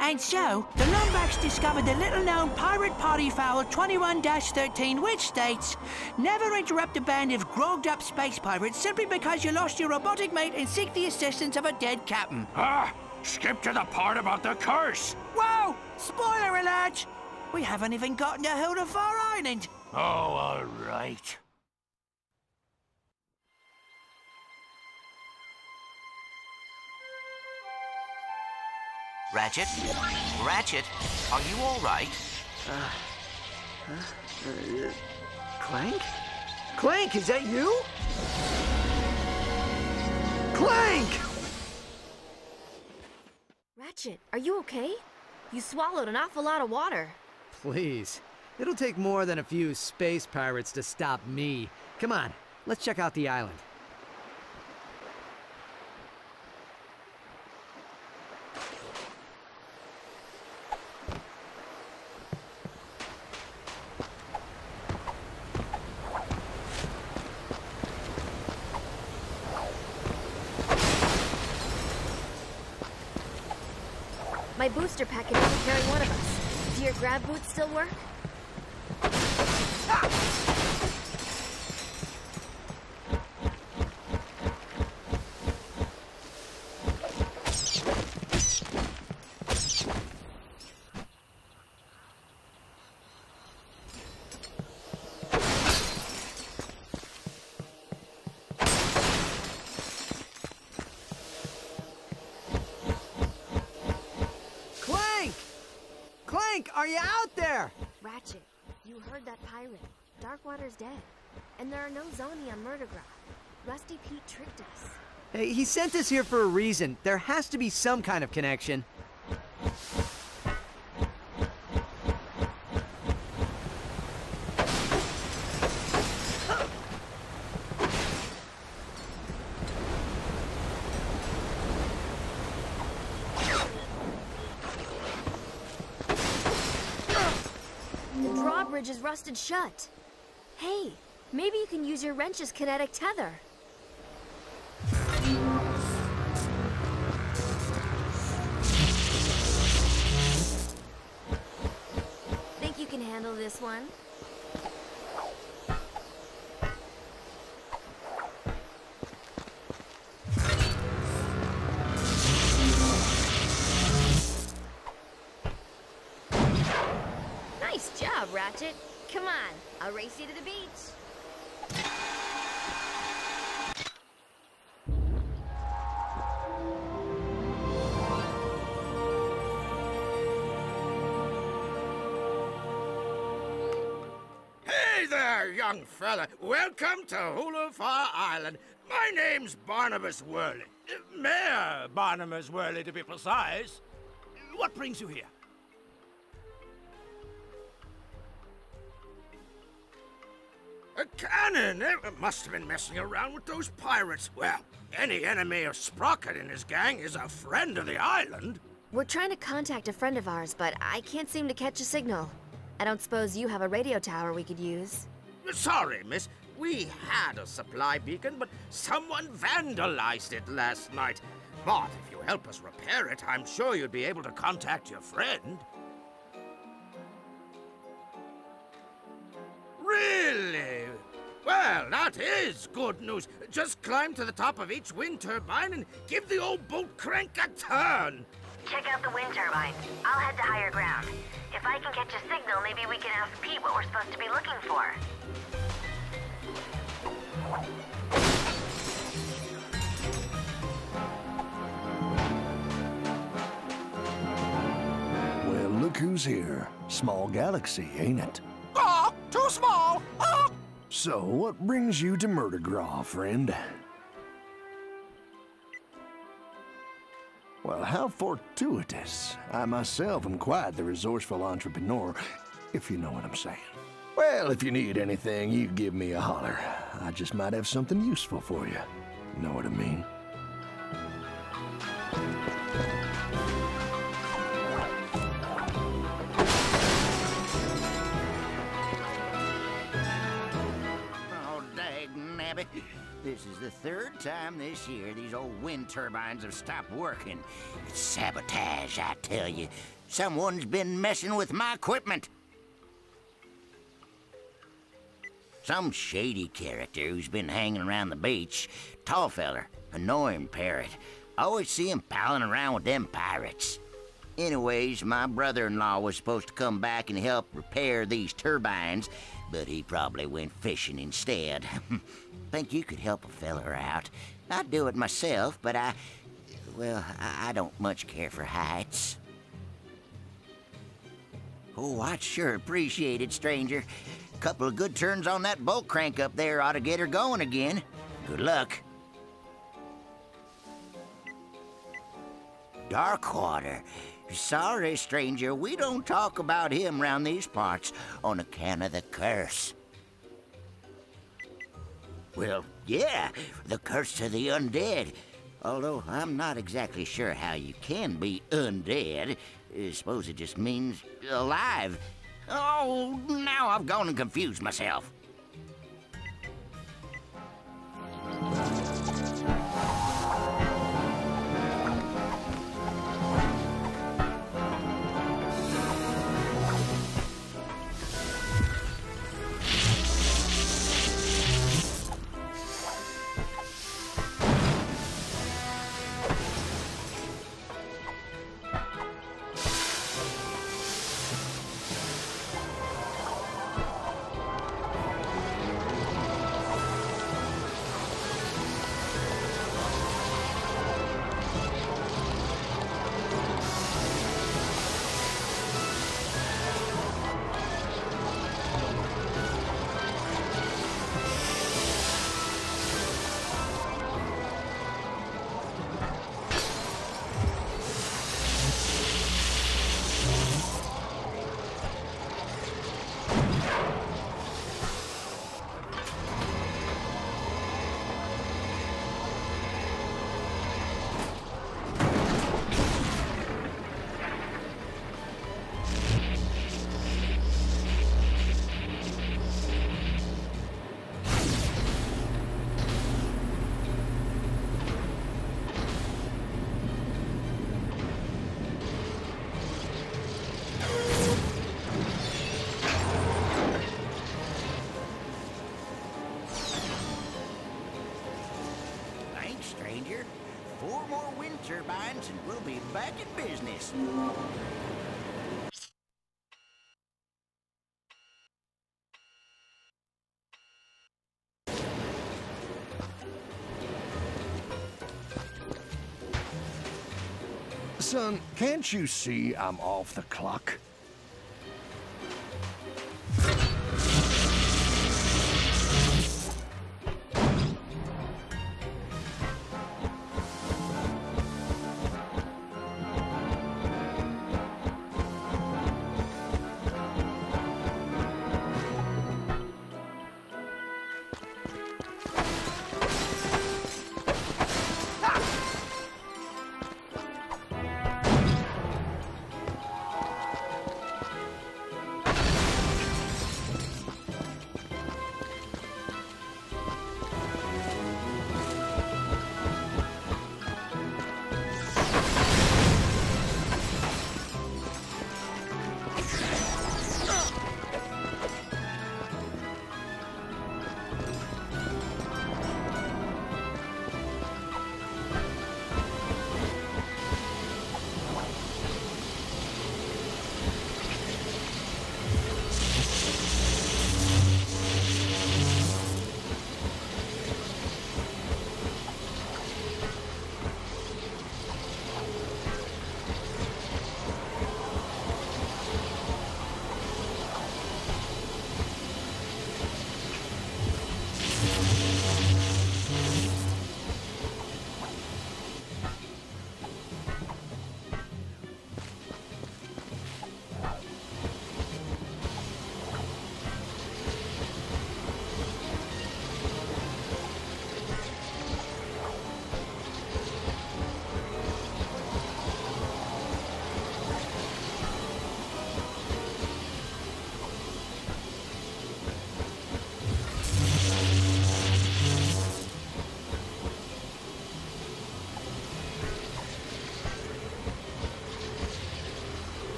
And so, the Lombaks discovered the little-known pirate party foul 21-13, which states, never interrupt a band of grogged-up space pirates simply because you lost your robotic mate and seek the assistance of a dead captain. Ah! Skip to the part about the curse! Whoa! Spoiler alert! We haven't even gotten to Hildefar Island. Oh, all right. Ratchet? Ratchet, are you all right? Clank? Clank, is that you? Clank! Ratchet, are you okay? You swallowed an awful lot of water. Please. It'll take more than a few space pirates to stop me. Come on, let's check out the island. My booster pack can only carry one of us. Do your grab boots still work? Clank, are you out there? Ratchet, you heard that pirate. Darkwater's dead. And there are no Zoni on Murdergra. Rusty Pete tricked us. Hey, he sent us here for a reason. There has to be some kind of connection. The drawbridge is rusted shut. Hey, maybe you can use your wrench's kinetic tether. Think you can handle this one? Nice job, Ratchet. Come on, I'll race you to the beach. Hey there, young fella. Welcome to Hildefar Island. My name's Barnabas Worley. Mayor Barnabas Worley, to be precise. What brings you here? A cannon! It must have been messing around with those pirates. Well, any enemy of Sprocket and his gang is a friend of the island. We're trying to contact a friend of ours, but I can't seem to catch a signal. I don't suppose you have a radio tower we could use. Sorry, miss. We had a supply beacon, but someone vandalized it last night. But if you help us repair it, I'm sure you'd be able to contact your friend. Really? Well, that is good news. Just climb to the top of each wind turbine and give the old boat crank a turn. Check out the wind turbine. I'll head to higher ground. If I can catch a signal, maybe we can ask Pete what we're supposed to be looking for. Well, look who's here. Small galaxy, ain't it? Oh, too small! Oh! So, what brings you to Murdergra, friend? Well, how fortuitous. I myself am quite the resourceful entrepreneur, if you know what I'm saying. Well, if you need anything, you give me a holler. I just might have something useful for you. Know what I mean? Oh, dag nabbit. This is the third time this year these old wind turbines have stopped working. It's sabotage, I tell you. Someone's been messing with my equipment. Some shady character who's been hanging around the beach. Tall feller, annoying parrot. Always see him palling around with them pirates. Anyways, my brother-in-law was supposed to come back and help repair these turbines, but he probably went fishing instead. Think you could help a feller out? I'd do it myself, but I don't much care for heights. Oh, I'd sure appreciate it, stranger. Couple of good turns on that bolt crank up there ought to get her going again. Good luck. Darkwater. Sorry, stranger, we don't talk about him round these parts on account of the curse. Well, yeah, the curse of the undead. Although I'm not exactly sure how you can be undead. I suppose it just means alive. Oh, now I've gone and confused myself. Stranger. 4 more wind turbines and we'll be back in business. Son, can't you see I'm off the clock?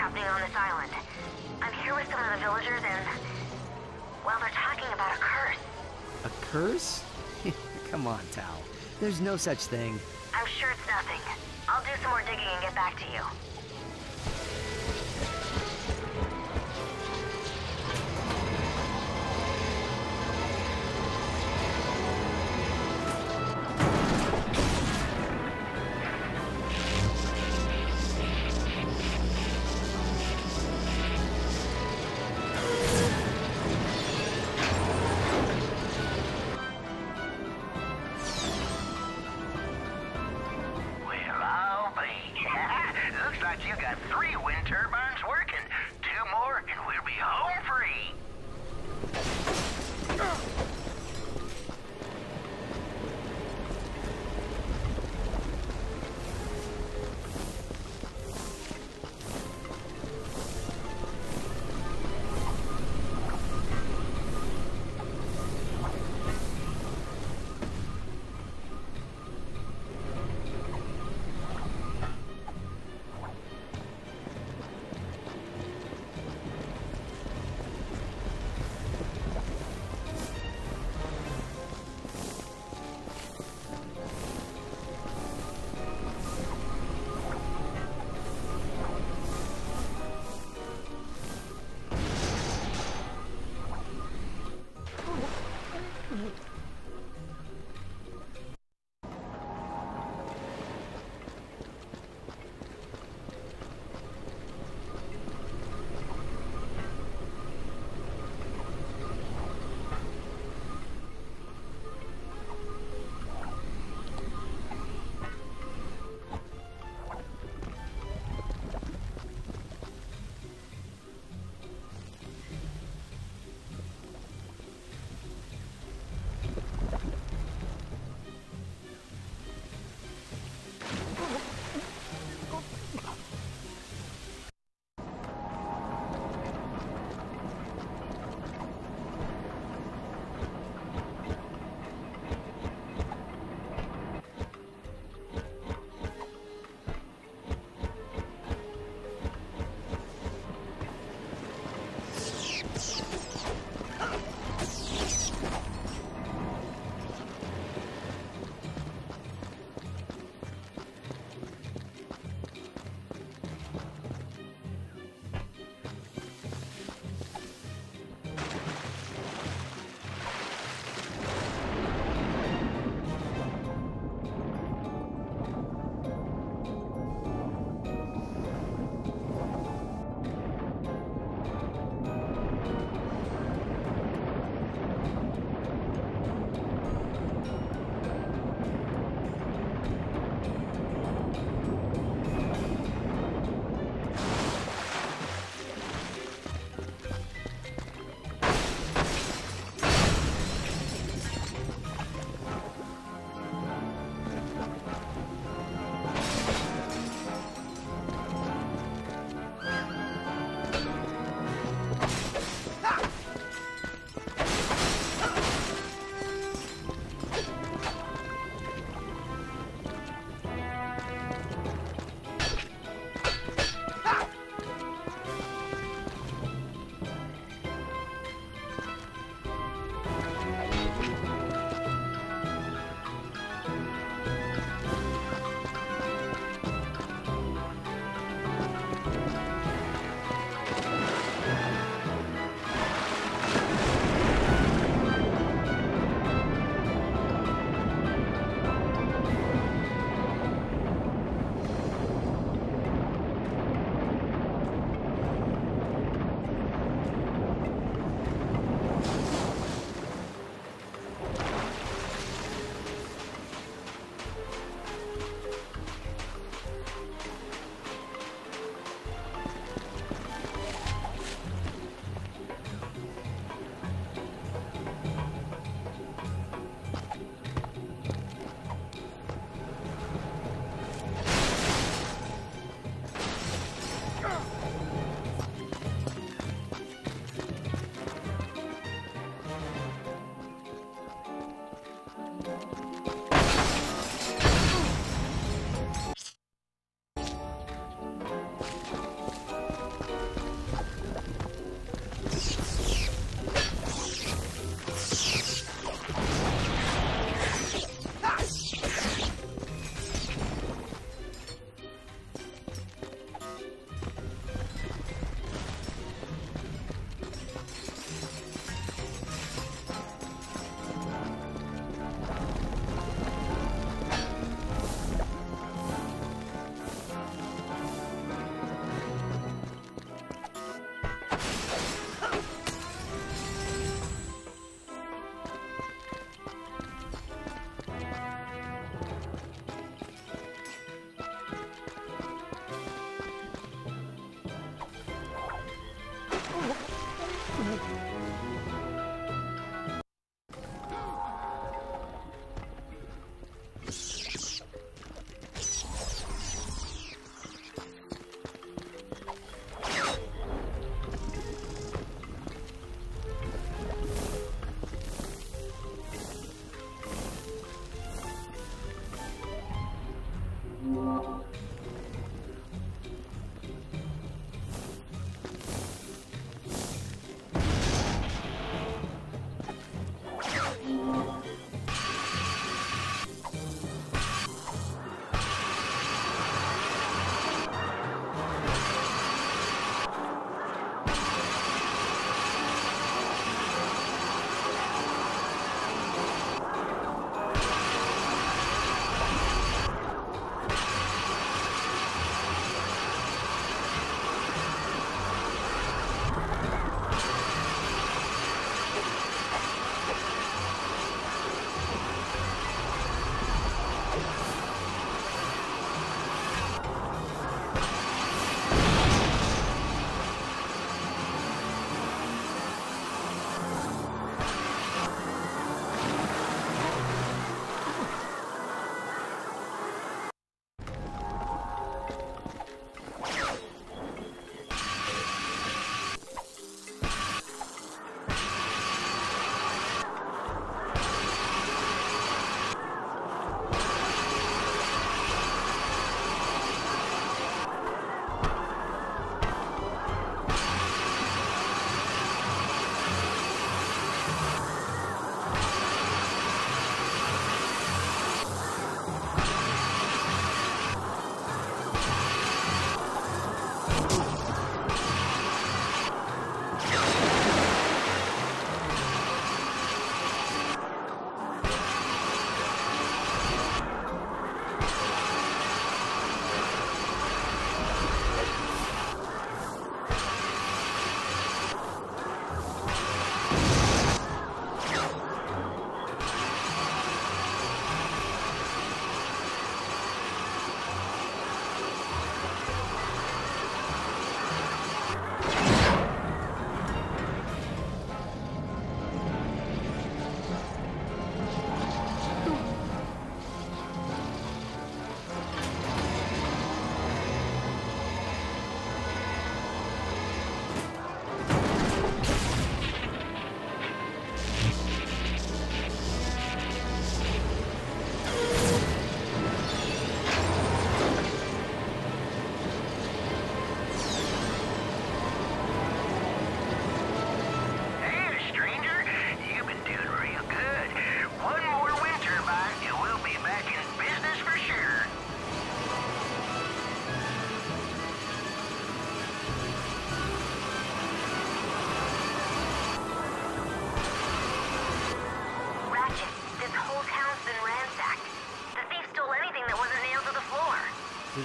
happening on this island. I'm here with some of the villagers and... well, they're talking about a curse. A curse? Come on, Tal. There's no such thing. I'm sure it's nothing. I'll do some more digging and get back to you.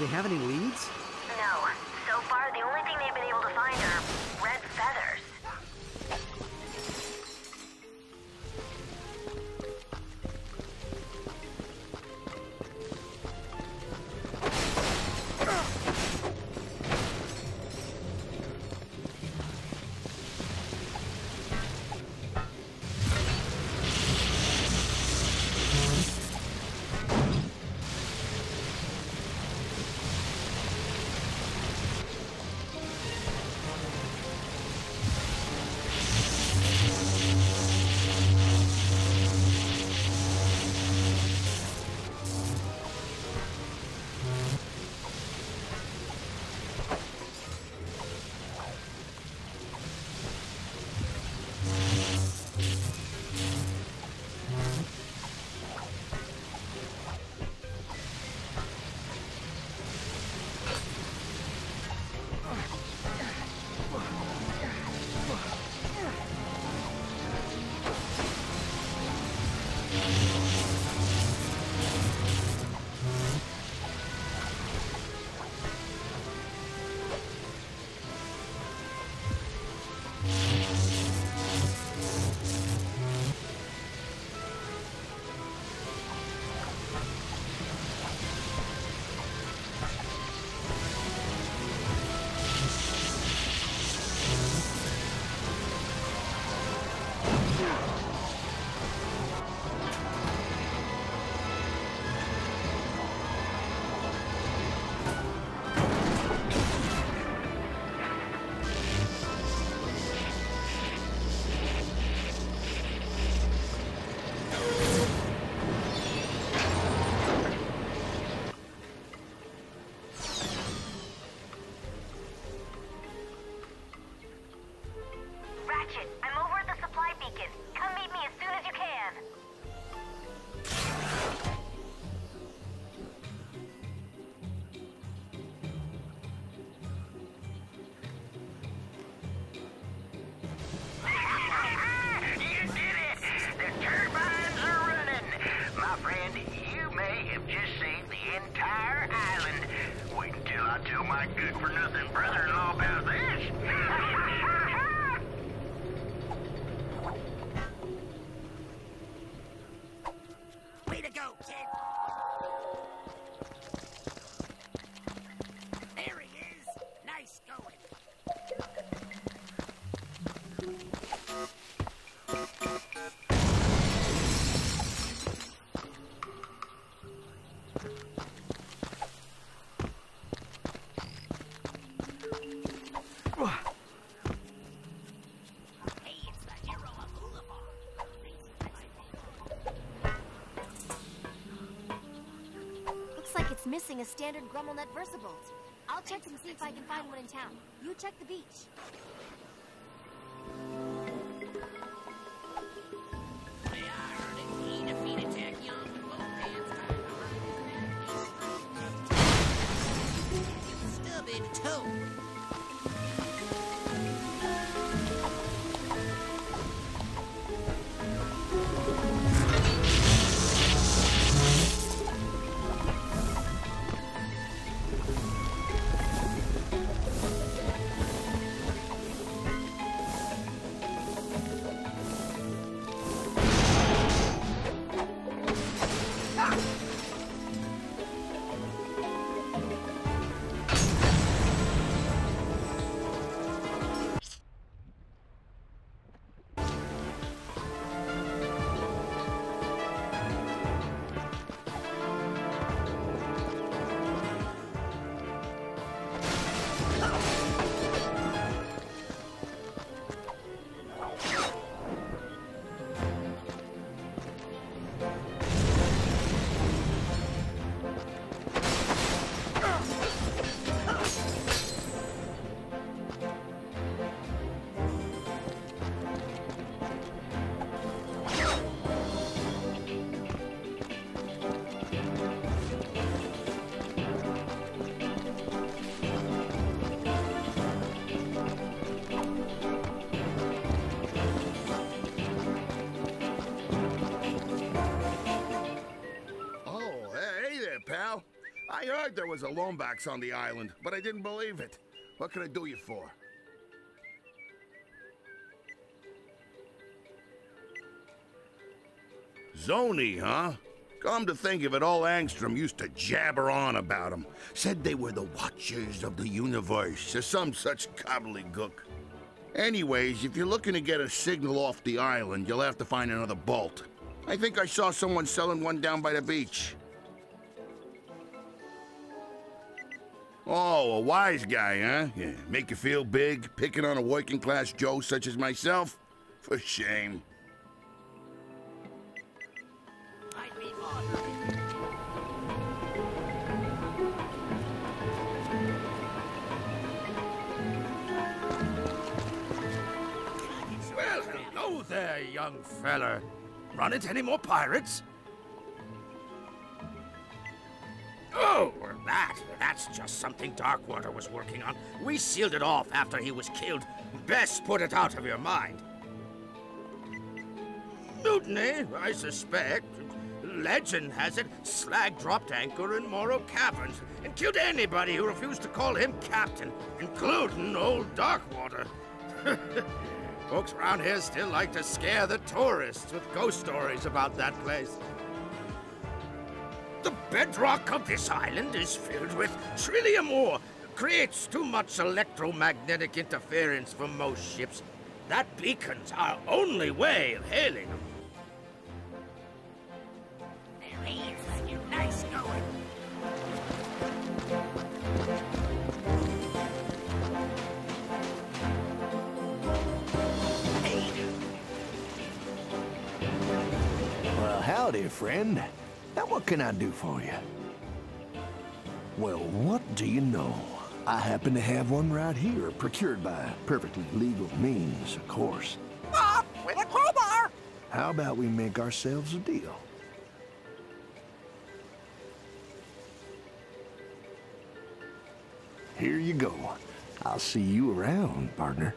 they have any leads? No. So far, the only thing they've been able to find are red feathers. Ratchet, I'm over at the supply beacon. Come meet me as soon as you can. You did it! The turbines are running! My friend, you may have just saved the entire island. Wait until I tell my good-for-nothing brother-in-law about this. Way to go, kid! There he is! Nice going! Hey, it's the hero of Boulevard! Looks like it's missing a standard Grummelnet Versebolt. I'll check and see if I can find one in town. You check the beach. I heard there was a Lombax on the island, but I didn't believe it. What can I do you for? Zoni, huh? Come to think of it, all Angstrom used to jabber on about them. Said they were the Watchers of the Universe, or some such gobbledygook. Anyways, if you're looking to get a signal off the island, you'll have to find another bolt. I think I saw someone selling one down by the beach. Oh, a wise guy, huh? Yeah. Make you feel big, picking on a working-class Joe such as myself? For shame. Well, hello there, young fella. Run into any more pirates? Oh, that's just something Darkwater was working on. We sealed it off after he was killed. Best put it out of your mind. Mutiny, I suspect. Legend has it Slag dropped anchor in Morrow Caverns and killed anybody who refused to call him captain, including old Darkwater. Folks around here still like to scare the tourists with ghost stories about that place. The bedrock of this island is filled with trillium ore. Creates too much electromagnetic interference for most ships. That beacon's our only way of hailing them. Nice going. Well, howdy, friend. Now, what can I do for you? Well, what do you know? I happen to have one right here, procured by perfectly legal means, of course. With a crowbar! How about we make ourselves a deal? Here you go. I'll see you around, partner.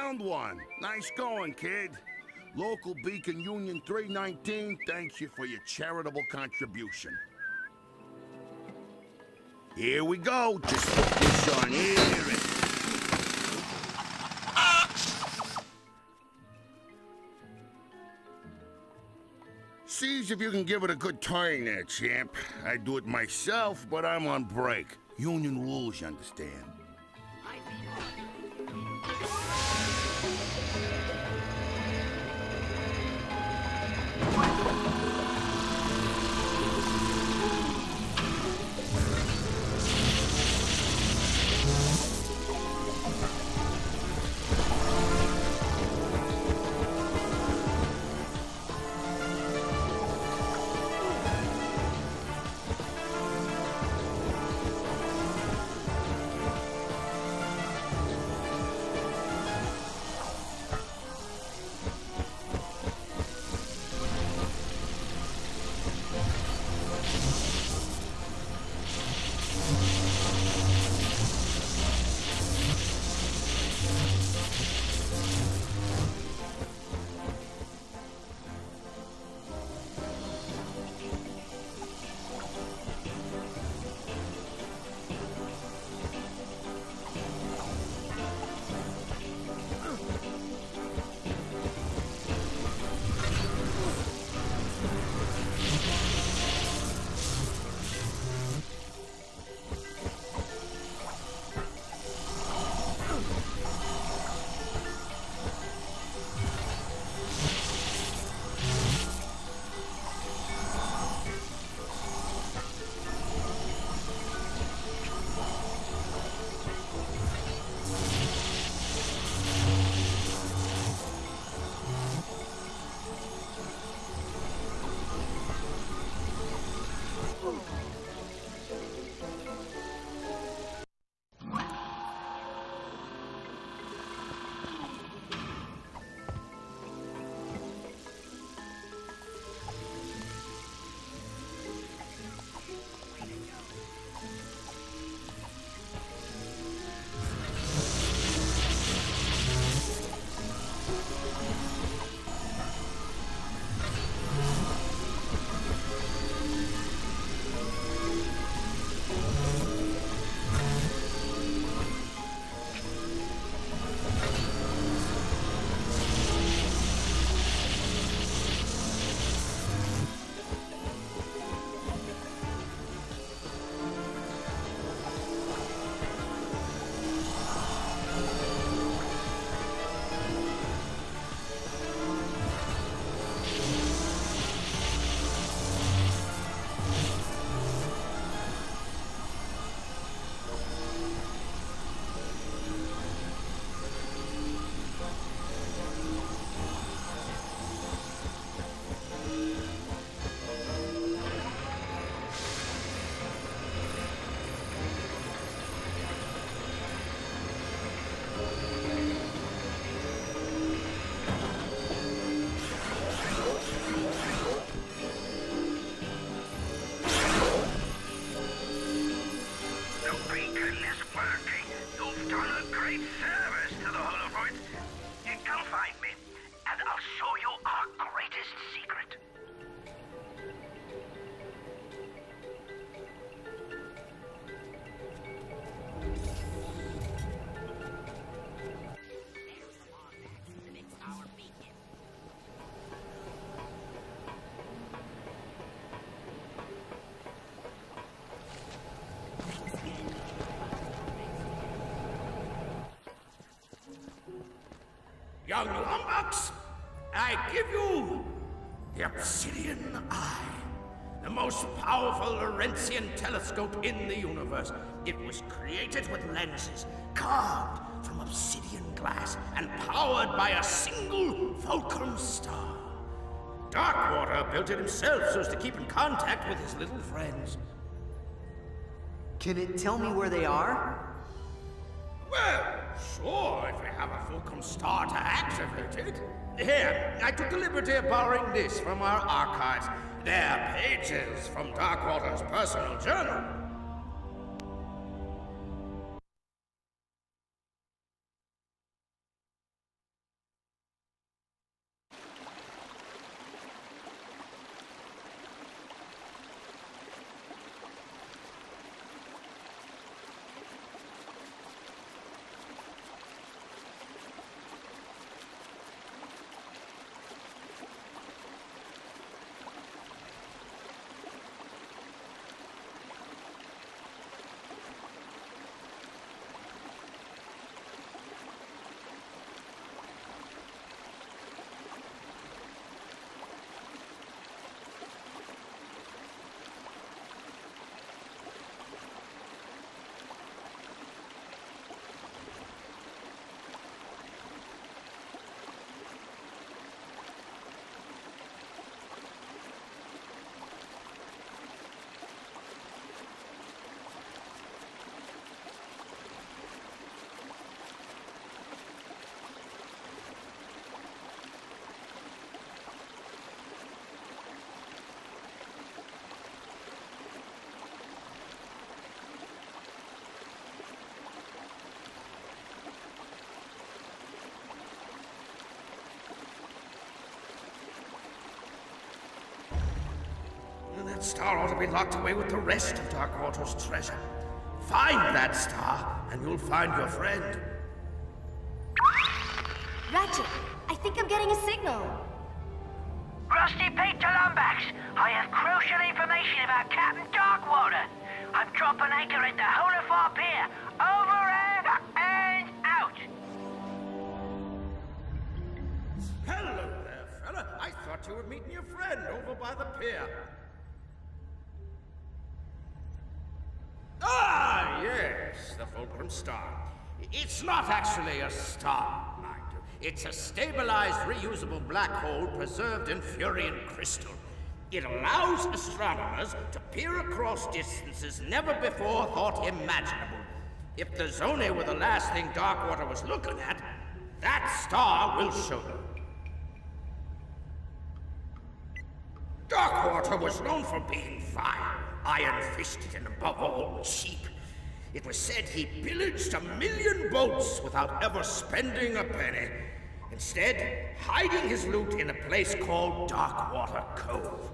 found one. Nice going, kid. Local Beacon Union 319 thanks you for your charitable contribution. Here we go. Just put this on here and... Sees if you can give it a good turn there, champ. I'd do it myself, but I'm on break. Union rules, you understand. Young lummox, I give you the Obsidian Eye, the most powerful Laurentian telescope in the universe. It was created with lenses carved from obsidian glass and powered by a single fulcrum star. Darkwater built it himself so as to keep in contact with his little friends. Can it tell me where they are? Well, sure, if we have a fulcrum star to activate it. Here, I took the liberty of borrowing this from our archives. They're pages from Darkwater's personal journal. star ought to be locked away with the rest of Darkwater's treasure. Find that star, and you'll find your friend. Ratchet, I think I'm getting a signal. Rusty Pete to Lumbax. I have crucial information about Captain Darkwater. I'm dropping anchor at the Holofar Pier. Over and out. Hello there, fella. I thought you were meeting your friend over by the pier. Ah, yes, the Fulcrum Star. It's not actually a star, mind you. It's a stabilized, reusable black hole preserved in Furian crystal. It allows astronomers to peer across distances never before thought imaginable. If the Zone were the last thing Darkwater was looking at, that star will show them. Darkwater was known for being vile, iron-fisted, and above all, cheap. It was said he pillaged 1 million boats without ever spending a penny. Instead, hiding his loot in a place called Darkwater Cove.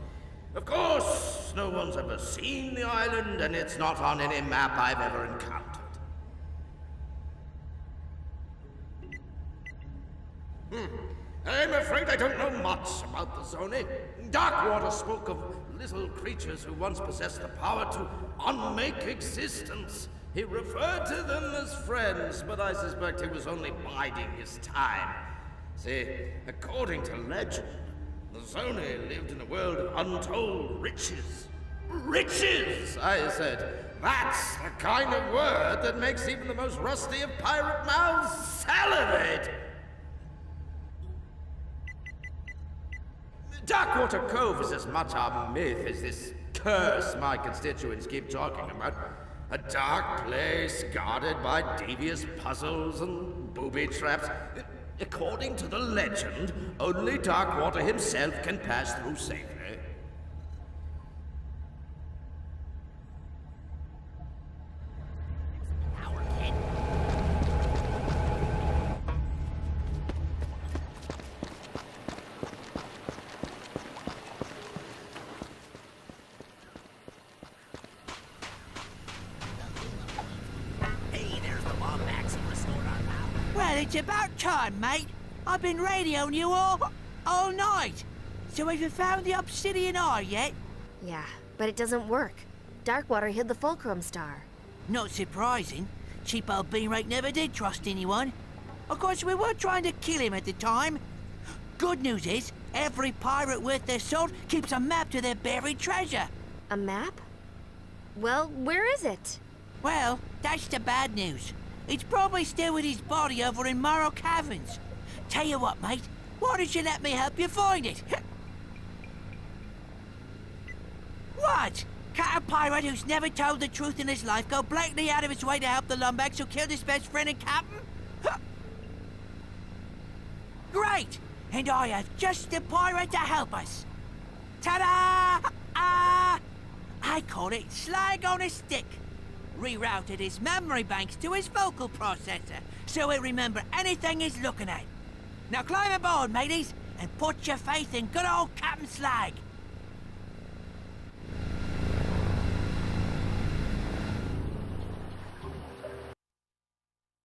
Of course, no one's ever seen the island, and it's not on any map I've ever encountered. I'm afraid I don't know much about the Zone. Darkwater spoke of little creatures who once possessed the power to unmake existence. He referred to them as friends, but I suspect he was only biding his time. See, according to legend, the Zone lived in a world of untold riches. Riches, I said. That's the kind of word that makes even the most rusty of pirate mouths salivate. Darkwater Cove is as much a myth as this curse my constituents keep talking about. A dark place guarded by devious puzzles and booby traps. According to the legend, only Darkwater himself can pass through safely. Well, it's about time, mate. I've been radioing you all night. So have you found the obsidian eye yet? Yeah, but it doesn't work. Darkwater hid the Fulcrum Star. Not surprising. Cheap old Beanrake never did trust anyone. Of course, we were trying to kill him at the time. Good news is, every pirate worth their salt keeps a map to their buried treasure. A map? Well, where is it? Well, that's the bad news. It's probably still with his body over in Morrow Caverns. Tell you what, mate, why don't you let me help you find it? What? Can't a pirate who's never told the truth in his life go blatantly out of his way to help the Lumbax who killed his best friend and captain? Great! And I have just the pirate to help us. Ta-da! I call it slag on a stick. Rerouted his memory banks to his vocal processor, so he'll remember anything he's looking at. Now climb aboard, mateys, and put your faith in good old Captain Slag.